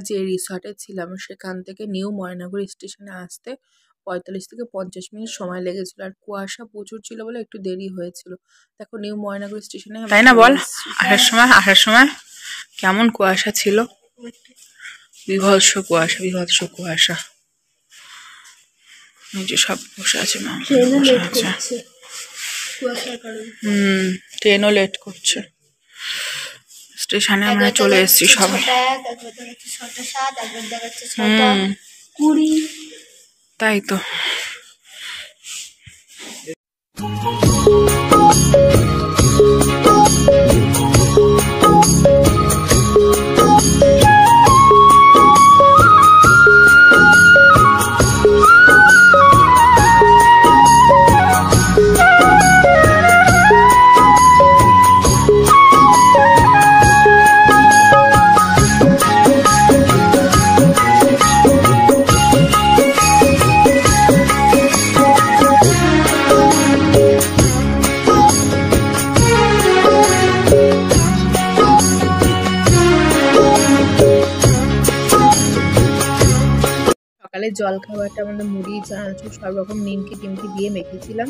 যে রিসর্টে ছিলাম সেখান থেকে নিউ ময়নাগুড়ি স্টেশনে আসতে ৪৫ থেকে ৫০ মিনিট সময় লেগেছিল। আর কুয়াশা প্রচুর ছিল বলে একটু দেরি হয়েছিল। দেখো নিউ ময়নাগুড়ি স্টেশনে, তাই না বল? আসার সময় কেমন কুয়াশা ছিল, বিভৎস কুয়াশা, বিভৎস কুয়াশা। এই যে সব বসে আছে, মা বসে আছে। ট্রেনও লেট করছে। স্টেশনে আমরা চলে এসেছি সবাই। তাই তো। সকালে জল খাবারটা আমাদের মুড়ি, চানাচুর সব রকম নিমকি টিমকি দিয়ে মেখেছিলাম।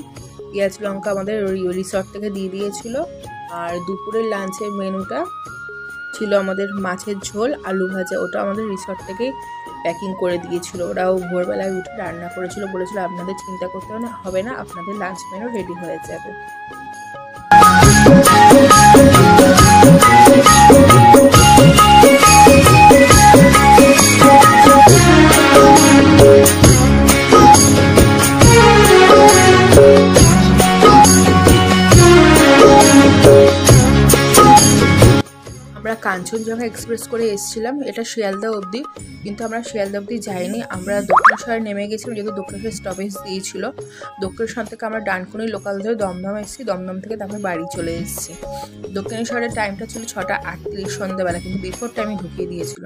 পেঁয়াজ লঙ্কা আমাদের রিসর্ট থেকে দিয়ে দিয়েছিল। আর দুপুরের লাঞ্চের মেনুটা ছিল আমাদের মাছের ঝোল, আলু ভাজা। ওটা আমাদের রিসর্ট থেকেই প্যাকিং করে দিয়েছিল। ওরাও ভোরবেলায় উঠে রান্না করেছিল, বলেছিল আপনাদের চিন্তা করতে হবে না, আপনাদের লাঞ্চ মেনু রেডি হয়ে যাবে। আমরা কাঞ্চনজঙ্ঘা এক্সপ্রেস করে এসেছিলাম, এটা শিয়ালদা অবধি, কিন্তু আমরা শিয়ালদা অবধি যাইনি। আমরা দক্ষিণেশ্বরে নেমে গেছিলাম, যেহেতু দক্ষিণেশ্বর স্টপেজ দিয়েছিল। দক্ষিণেশ্বর থেকে আমরা ডানকুনি লোকাল ধরে দমদম এসেছি, দমদম থেকে তারপরে বাড়ি চলে এসেছি। দক্ষিণেশ্বরের টাইমটা ছিল ৬টা ৩৮ সন্ধ্যাবেলা, কিন্তু বিফোর টাইমে ঢুকিয়ে দিয়েছিল।